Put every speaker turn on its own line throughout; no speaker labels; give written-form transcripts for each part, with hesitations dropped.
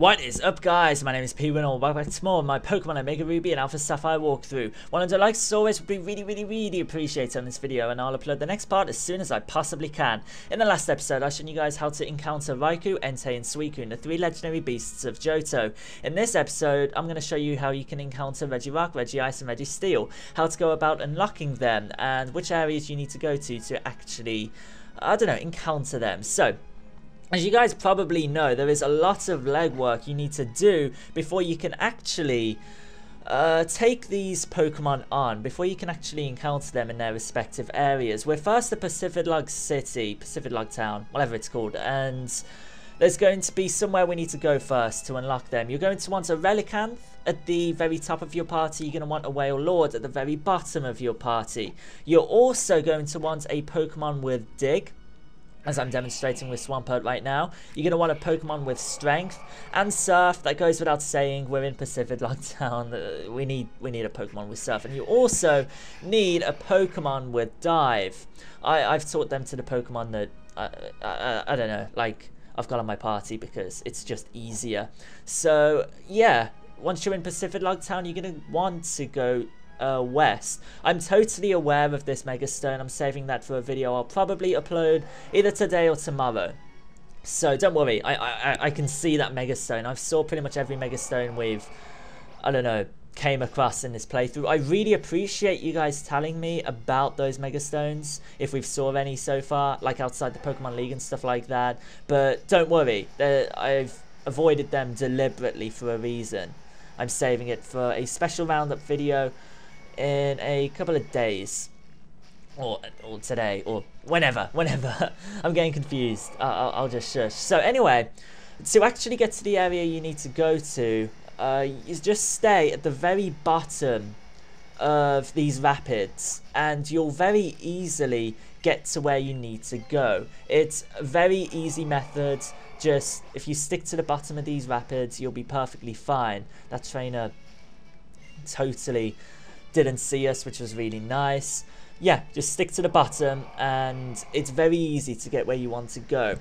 What is up, guys? My name is P. Welcome back to more of my Pokemon Omega Ruby and Alpha Sapphire walkthrough. 100 likes as always would be really appreciated on this video, and I'll upload the next part as soon as I possibly can. In the last episode, I showed you guys how to encounter Raikou, Entei, and Suicune, the three legendary beasts of Johto. In this episode, I'm going to show you how you can encounter Regirock, Regice, and Registeel, how to go about unlocking them, and which areas you need to go to actually, encounter them. So, as you guys probably know, there is a lot of legwork you need to do before you can actually take these Pokemon on, before you can actually encounter them in their respective areas. We're first at Pacific City, Pacific Town, whatever it's called, and there's going to be somewhere we need to go first to unlock them. You're going to want a Relicanth at the very top of your party. You're going to want a Whale Lord at the very bottom of your party. You're also going to want a Pokemon with Dig, as I'm demonstrating with Swampert right now. You're going to want a Pokemon with Strength and Surf. That goes without saying. We're in Pacific Town. We need a Pokemon with Surf. And you also need a Pokemon with Dive. I've taught them to the Pokemon that, I don't know, like, I've got on my party because it's just easier. So, yeah, once you're in Pacific Town, you're going to want to go west. I'm totally aware of this Mega Stone. I'm saving that for a video I'll probably upload either today or tomorrow. So don't worry, I can see that Mega Stone. I've saw pretty much every Mega Stone we've, came across in this playthrough. I really appreciate you guys telling me about those Mega Stones, if we've saw any so far, like outside the Pokemon League and stuff like that. But don't worry, I've avoided them deliberately for a reason. I'm saving it for a special roundup video in a couple of days, or today, or whenever. I'm getting confused. I'll just shush. So anyway, to actually get to the area you need to go to, you just stay at the very bottom of these rapids, and you'll very easily get to where you need to go. It's a very easy method. Just if you stick to the bottom of these rapids, you'll be perfectly fine. That trainer totally didn't see us, which was really nice. Yeah, just stick to the bottom and it's very easy to get where you want to go.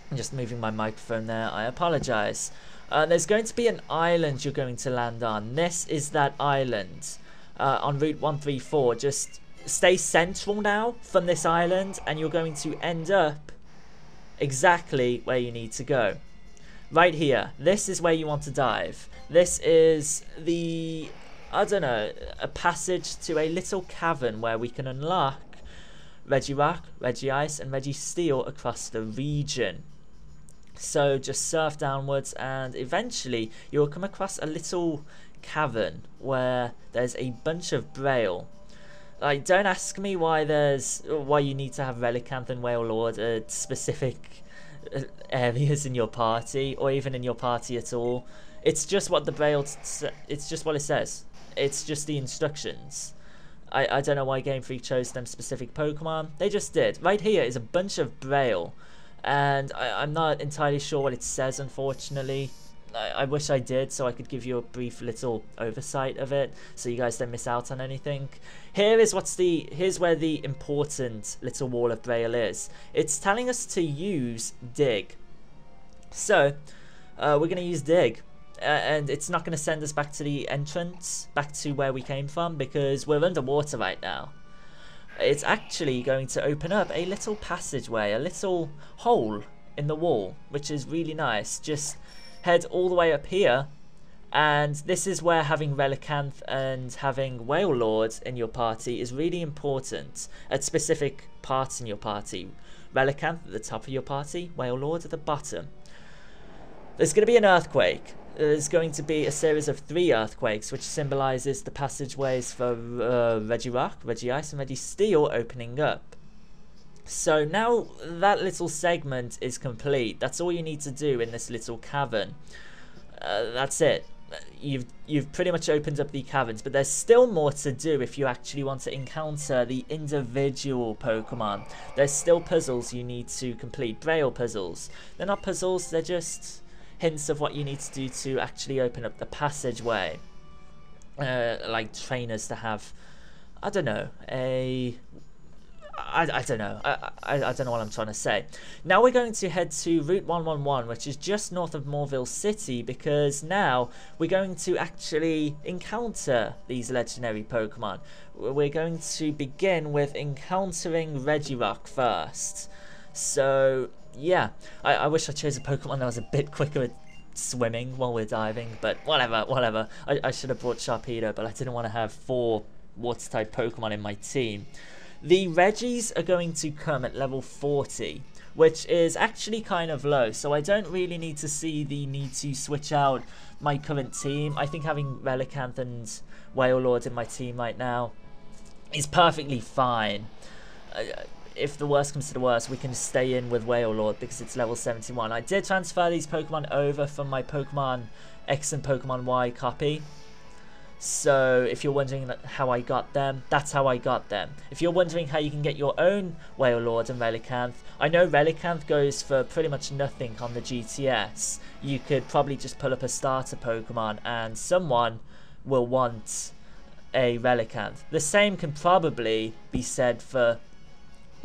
I'm just moving my microphone there, I apologize. There's going to be an island you're going to land on. This is that island on Route 134. Just stay central now from this island and you're going to end up exactly where you need to go. Right here, this is where you want to dive. This is the, a passage to a little cavern where we can unlock Regirock, Regice, and Registeel across the region. So just surf downwards and eventually you'll come across a little cavern where there's a bunch of Braille. Like, don't ask me why you need to have Relicanth and Whale Lord at specific areas in your party, or even in your party at all. It's just what the Braille, it's just what it says. It's just the instructions. I don't know why Game Freak chose them specific Pokemon. They just did. Right here is a bunch of Braille, and I'm not entirely sure what it says, unfortunately. I wish I did, so I could give you a brief little oversight of it, so you guys don't miss out on anything. Here's where the important little wall of Braille is. It's telling us to use Dig. So, we're going to use Dig. And it's not going to send us back to the entrance, back to where we came from, because we're underwater right now. It's actually going to open up a little passageway, a little hole in the wall, which is really nice. Just head all the way up here, and this is where having Relicanth and having Whale Lord in your party is really important at specific parts in your party. Relicanth at the top of your party, Whale Lord at the bottom. There's going to be an earthquake. There's going to be a series of 3 earthquakes, which symbolizes the passageways for Regirock, Regice, and Registeel opening up. So now that little segment is complete. That's all you need to do in this little cavern. That's it. You've pretty much opened up the caverns, but there's still more to do if you actually want to encounter the individual Pokemon. There's still puzzles you need to complete. Braille puzzles. They're not puzzles, they're just hints of what you need to do to actually open up the passageway. Like trainers to have, I don't know. I don't know what I'm trying to say. Now we're going to head to Route 111, which is just north of Morville City, because now we're going to actually encounter these legendary Pokemon. We're going to begin with encountering Regirock first. So, yeah. I wish I chose a Pokemon that was a bit quicker at swimming while we're diving, but whatever. I should have brought Sharpedo, but I didn't want to have 4 Water-type Pokemon in my team. The Regis are going to come at level 40, which is actually kind of low, so I don't really need to see the need to switch out my current team. I think having Relicanth and Wailord in my team right now is perfectly fine. If the worst comes to the worst, we can stay in with Wailord because it's level 71. I did transfer these Pokemon over from my Pokemon X and Pokemon Y copy. So if you're wondering how I got them, that's how I got them. If you're wondering how you can get your own Wailord and Relicanth, I know Relicanth goes for pretty much nothing on the GTS. You could probably just pull up a starter Pokemon and someone will want a Relicanth. The same can probably be said for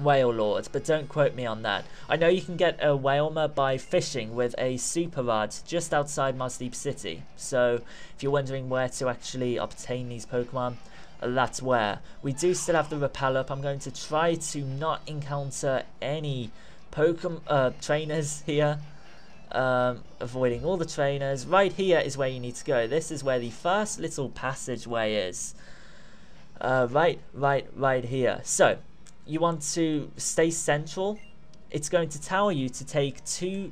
Wailord, but don't quote me on that. I know you can get a Wailmer by fishing with a Super Rod just outside Mosdeep City. So if you're wondering where to actually obtain these Pokemon, that's where. We do still have the Repel up. I'm going to try to not encounter any Pokemon trainers here. Avoiding all the trainers. Right here is where you need to go. This is where the first little passageway is. Right here. So you want to stay central. It's going to tell you to take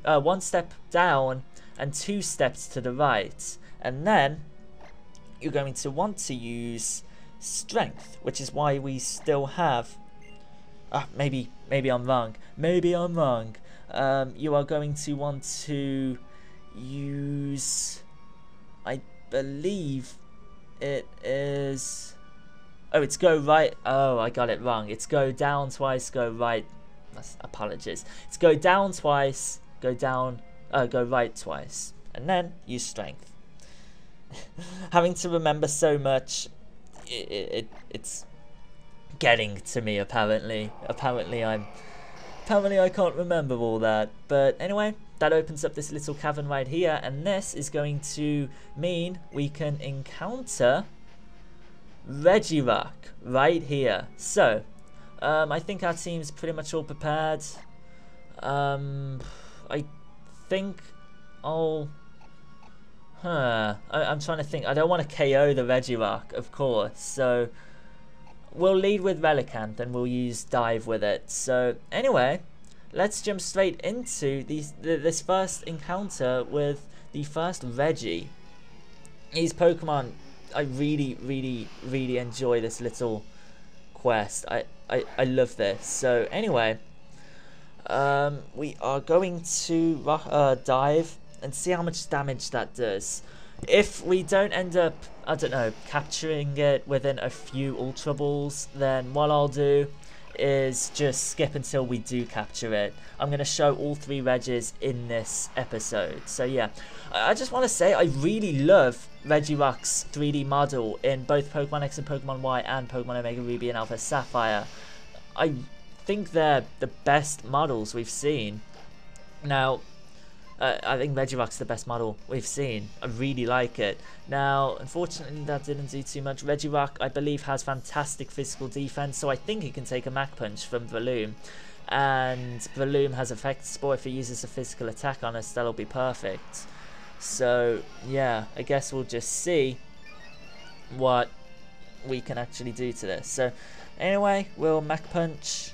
1 step down and 2 steps to the right, and then you're going to want to use strength, which is why we still have maybe I'm wrong. You are going to want to use, I believe it is, oh, it's go right. Oh, I got it wrong. It's go down twice, go right. Apologies. It's go down twice, go right twice, and then use strength. Having to remember so much, it's getting to me. Apparently I can't remember all that. But anyway, that opens up this little cavern right here, and this is going to mean we can encounter Regirock right here. So I think our team's pretty much all prepared. I think I'm trying to think. I don't want to KO the Regirock, of course, so we'll lead with Relicanth and we'll use Dive with it. So anyway, let's jump straight into this first encounter with the first Reggie. These Pokemon, I really enjoy this little quest. I love this. So anyway, we are going to dive and see how much damage that does. If we don't end up, I don't know, capturing it within a few Ultra Balls, then what I'll do is just skip until we do capture it. I'm going to show all 3 Regis in this episode. So yeah, I just want to say I really love Regirock's 3D model in both Pokemon X and Pokemon Y and Pokemon Omega Ruby and Alpha Sapphire. I think they're the best models we've seen. Now, I think Regirock's the best model we've seen. I really like it. Now, unfortunately, that didn't do too much. Regirock, I believe, has fantastic physical defense, so I think he can take a Mach Punch from Breloom. And Breloom has Effect Spore. If he uses a physical attack on us, that'll be perfect. So, yeah, I guess we'll just see what we can actually do to this. So, anyway, we'll Mach Punch.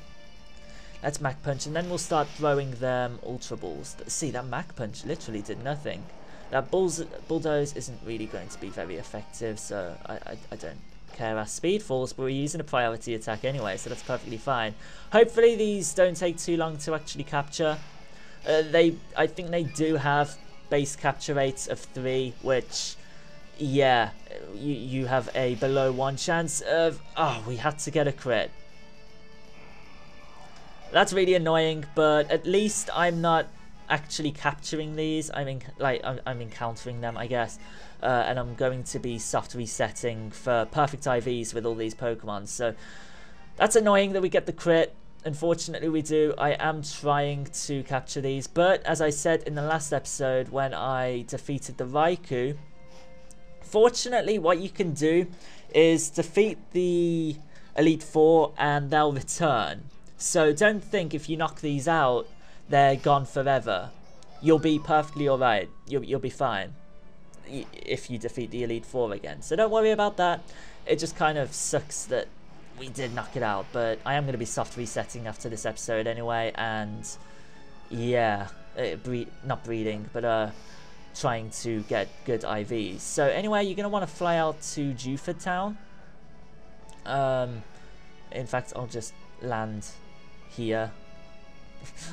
Let's Mach Punch, and then we'll start throwing them Ultra Balls. See, that Mach Punch literally did nothing. That Bulldoze isn't really going to be very effective, so I don't care. Our speed falls, but we're using a priority attack anyway, so that's perfectly fine. Hopefully these don't take too long to actually capture. I think they do have base capture rates of 3, which, yeah, you have a below 1 chance of, oh, we had to get a crit. That's really annoying, but at least I'm not actually capturing these. I'm encountering them, I guess, and I'm going to be soft resetting for perfect IVs with all these Pokemon. So that's annoying that we get the crit, unfortunately we do. I am trying to capture these, but as I said in the last episode when I defeated the Raikou, fortunately what you can do is defeat the Elite Four and they'll return. So don't think if you knock these out they're gone forever. You'll be perfectly alright. You'll be fine if you defeat the Elite Four again. So don't worry about that. It just kind of sucks that we did knock it out, but I am going to be soft resetting after this episode anyway, and yeah, not breeding, but trying to get good IVs. So anyway, you're going to want to fly out to Juford Town. In fact, I'll just land here.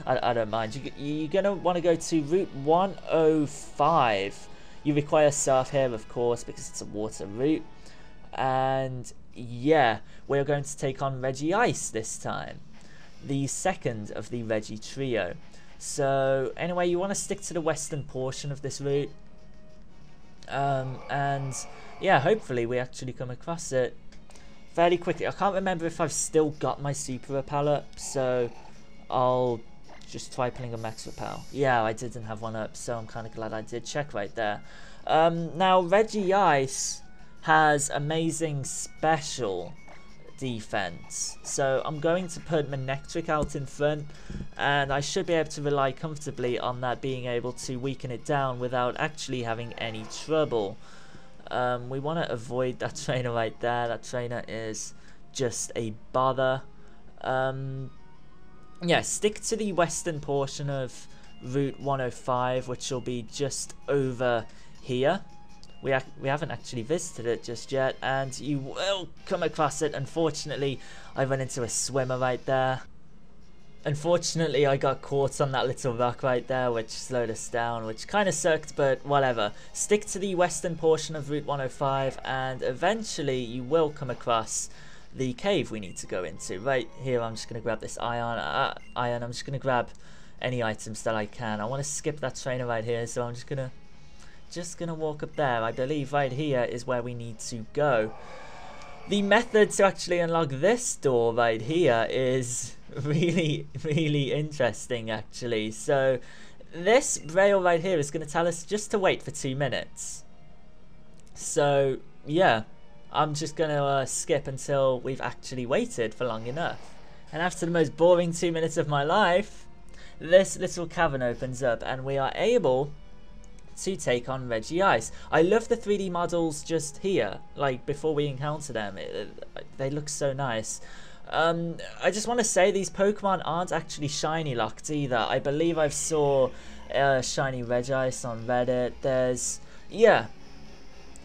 I don't mind. You're going to want to go to Route 105. You require surf here, of course, because it's a water route. And yeah, we're going to take on Regice this time, the second of the Regi trio. So anyway, you want to stick to the western portion of this route, and yeah, hopefully we actually come across it fairly quickly. I can't remember if I've still got my super repel up, so I'll just try pulling a max repel. Yeah, I didn't have one up, so I'm kind of glad I did check right there. Now Regice has amazing special defense, so I'm going to put Manectric out in front, and I should be able to rely comfortably on that being able to weaken it down without actually having any trouble. We want to avoid that trainer right there. That trainer is just a bother. Yeah, stick to the western portion of Route 105, which will be just over here. We haven't actually visited it just yet, and you will come across it. Unfortunately, I run into a swimmer right there. Unfortunately, I got caught on that little rock right there, which slowed us down, which kind of sucked, but whatever. Stick to the western portion of Route 105, and eventually you will come across the cave we need to go into. Right here, I'm just going to grab this iron. I'm just going to grab any items that I can. I want to skip that trainer right here, so I'm just gonna walk up there. I believe right here is where we need to go. The method to actually unlock this door right here is really interesting actually. So this rail right here is going to tell us just to wait for 2 minutes. So yeah, I'm just going to skip until we've actually waited for long enough. And after the most boring 2 minutes of my life, this little cavern opens up and we are able to take on Regice. I love the 3D models just here, like before we encounter them. They look so nice. I just want to say these Pokemon aren't actually shiny locked either. I believe I saw shiny Regice on Reddit. There's, yeah,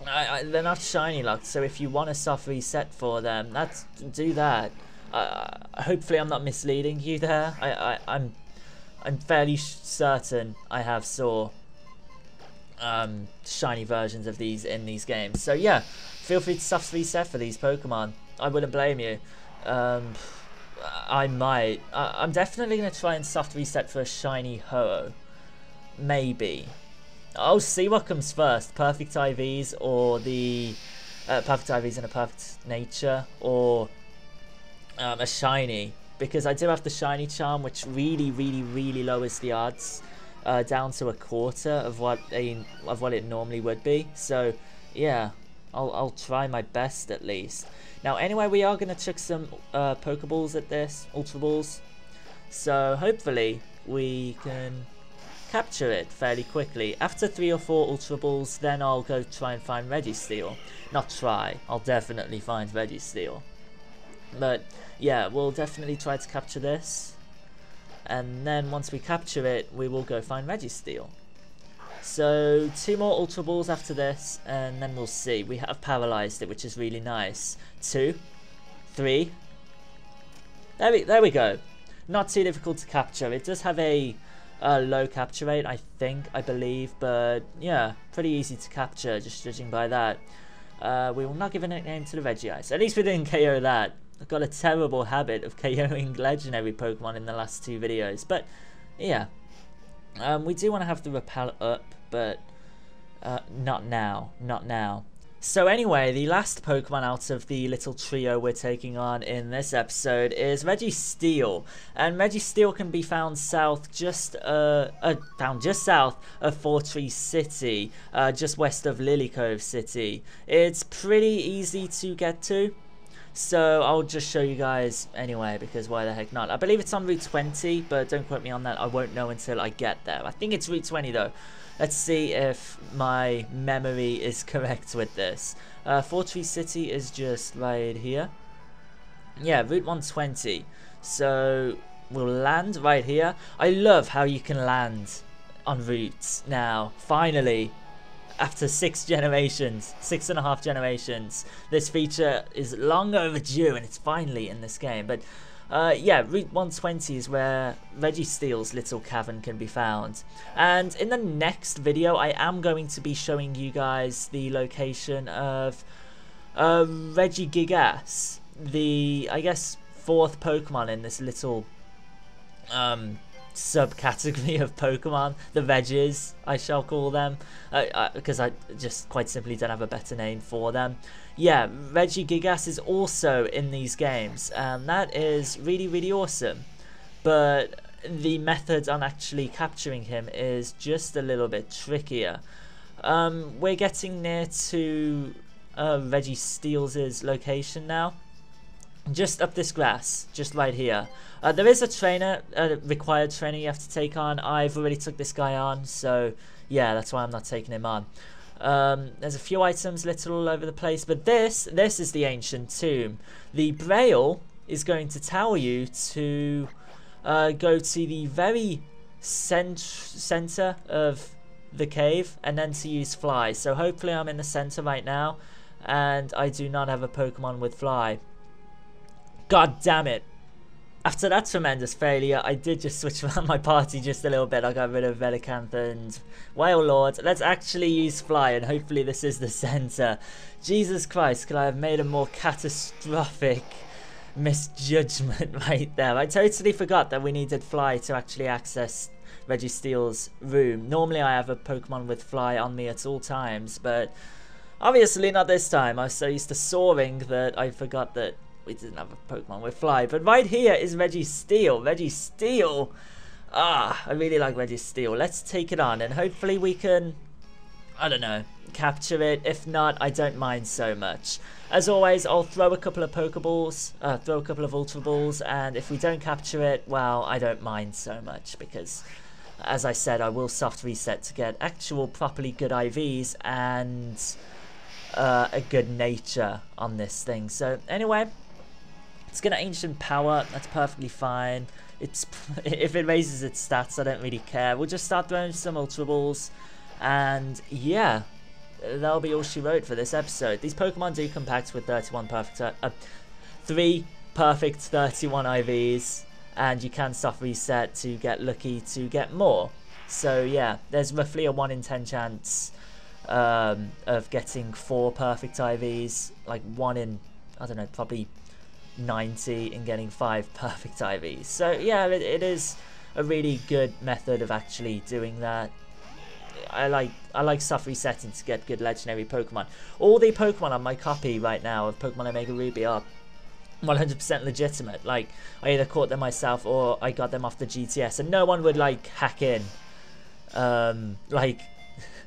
they're not shiny locked, so if you want a soft reset for them, do that. Hopefully I'm not misleading you there. I'm fairly certain I have saw shiny versions of these in these games. So yeah, feel free to soft reset for these Pokemon. I wouldn't blame you. I might. I'm definitely going to try and soft reset for a shiny Ho-Oh. Maybe. I'll see what comes first. Perfect IVs or the perfect IVs and a perfect nature, or a shiny. Because I do have the shiny charm, which really lowers the odds down to a quarter of what it normally would be. So yeah, I'll try my best at least. Now anyway, we are going to chuck some Pokeballs at this, Ultra Balls. So hopefully we can capture it fairly quickly. After 3 or 4 Ultra Balls, then I'll go try and find Registeel. Not try, I'll definitely find Registeel. But yeah, we'll definitely try to capture this. And then once we capture it, we will go find Registeel. So 2 more Ultra Balls after this, and then we'll see. We have paralyzed it, which is really nice. 2, 3. There we go. Not too difficult to capture. It does have a low capture rate, I believe, but yeah, pretty easy to capture, just judging by that. We will not give a nickname to the Regice. At least we didn't KO that. I've got a terrible habit of KOing legendary Pokemon in the last 2 videos, but yeah. We do want to have the repel up, but not now, So anyway, the last Pokemon out of the little trio we're taking on in this episode is Registeel, and Registeel can be found just south of Fortree City, just west of Lily Cove City. It's pretty easy to get to, so I'll just show you guys anyway, because why the heck not? I believe it's on Route 20, but don't quote me on that. I won't know until I get there. I think it's Route 20 though. Let's see if my memory is correct with this. Fortree City is just right here. Yeah, Route 120. So we'll land right here. I love how you can land on routes now. Finally, after 6.5 generations, this feature is long overdue and it's finally in this game. But yeah, Route 120 is where Registeel's little cavern can be found. And in the next video, I am going to be showing you guys the location of Regigigas, the, I guess, 4th Pokemon in this little subcategory of Pokemon, the Regis, I shall call them, because I just quite simply don't have a better name for them. Yeah, Regigigas is also in these games, and that is really, really awesome. But the method on actually capturing him is just a little bit trickier. We're getting near to Registeel's location now. Just up this grass, just right here. There is a trainer, a required trainer you have to take on. I've already took this guy on, so yeah, that's why I'm not taking him on. There's a few items little all over the place, but this is the ancient tomb. The braille is going to tell you to go to the very center of the cave and then to use fly. So hopefully I'm in the center right now, and I do not have a Pokemon with fly. God damn it. After that tremendous failure, I did just switch around my party just a little bit. I got rid of Relicanth and Wailord. Let's actually use Fly, and hopefully this is the center. Jesus Christ, could I have made a more catastrophic misjudgment right there? I totally forgot that we needed Fly to actually access Registeel's room. Normally I have a Pokemon with Fly on me at all times, but obviously not this time. I was so used to soaring that I forgot that we didn't have a Pokemon with Fly. But right here is Registeel. Registeel. Ah, I really like Registeel. Let's take it on, and hopefully we can, I don't know, capture it. If not, I don't mind so much. As always, I'll throw a couple of Pokeballs, throw a couple of Ultra Balls, and if we don't capture it, well, I don't mind so much, because as I said, I will soft reset to get actual properly good IVs and a good nature on this thing. So anyway, it's gonna ancient power. That's perfectly fine. It's if it raises its stats, I don't really care. We'll just start throwing some Ultra Balls, and yeah, that'll be all she wrote for this episode. These Pokemon do come packed with 3 perfect 31 IVs, and you can soft reset to get lucky to get more. So yeah, there's roughly a 1 in 10 chance of getting 4 perfect IVs, like 1 in, I don't know, probably 90 in getting 5 perfect IVs. So yeah, it is a really good method of actually doing that. I like soft resetting to get good legendary Pokemon. All the Pokemon on my copy right now of Pokemon Omega Ruby are 100% legitimate. Like, I either caught them myself or I got them off the GTS, and no one would like hack in like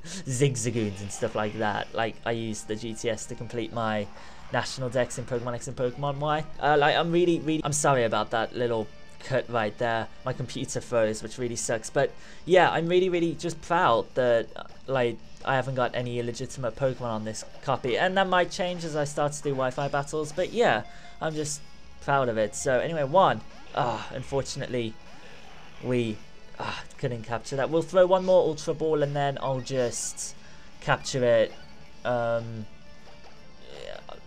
Zigzagoons and stuff like that. Like, I used the GTS to complete my national decks in Pokemon X and Pokemon Y. Like, I'm sorry about that little cut right there. My computer froze, which really sucks. But yeah, I'm really just proud that like I haven't got any illegitimate Pokemon on this copy, and that might change as I start to do Wi-Fi battles. But yeah, I'm just proud of it. So anyway, unfortunately we couldn't capture that. We'll throw one more Ultra Ball and then I'll just capture it.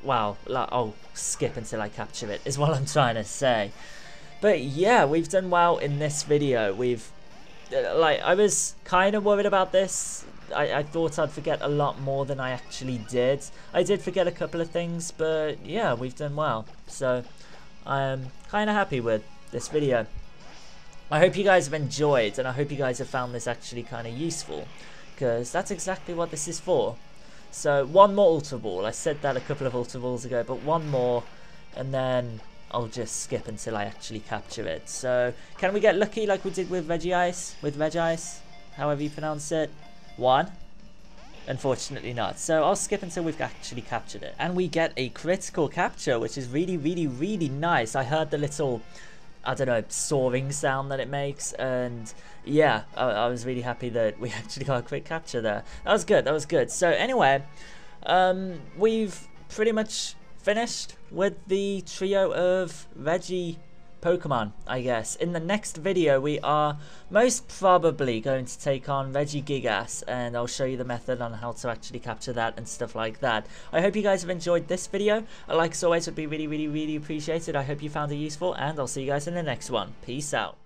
Well, I'll skip until I capture it, is what I'm trying to say. But yeah, we've done well in this video. We've, like, I was kind of worried about this. I thought I'd forget a lot more than I actually did. I did forget a couple of things, but yeah, we've done well. So I'm kind of happy with this video. I hope you guys have enjoyed, and I hope you guys have found this actually kind of useful, because that's exactly what this is for. So one more Ultra Ball. I said that a couple of Ultra Balls ago, but one more, and then I'll just skip until I actually capture it. So can we get lucky like we did with Regice, however you pronounce it? One. Unfortunately not. So I'll skip until we've actually captured it. And we get a critical capture, which is really, really, really nice. I heard the little, I don't know, soaring sound that it makes. And yeah, I was really happy that we actually got a quick capture there. That was good. That was good. So anyway, we've pretty much finished with the trio of Regi Pokemon, I guess. In the next video, we are most probably going to take on Regigigas, and I'll show you the method on how to actually capture that and stuff like that. I hope you guys have enjoyed this video. A like as always would be really, really, really appreciated. I hope you found it useful, and I'll see you guys in the next one. Peace out.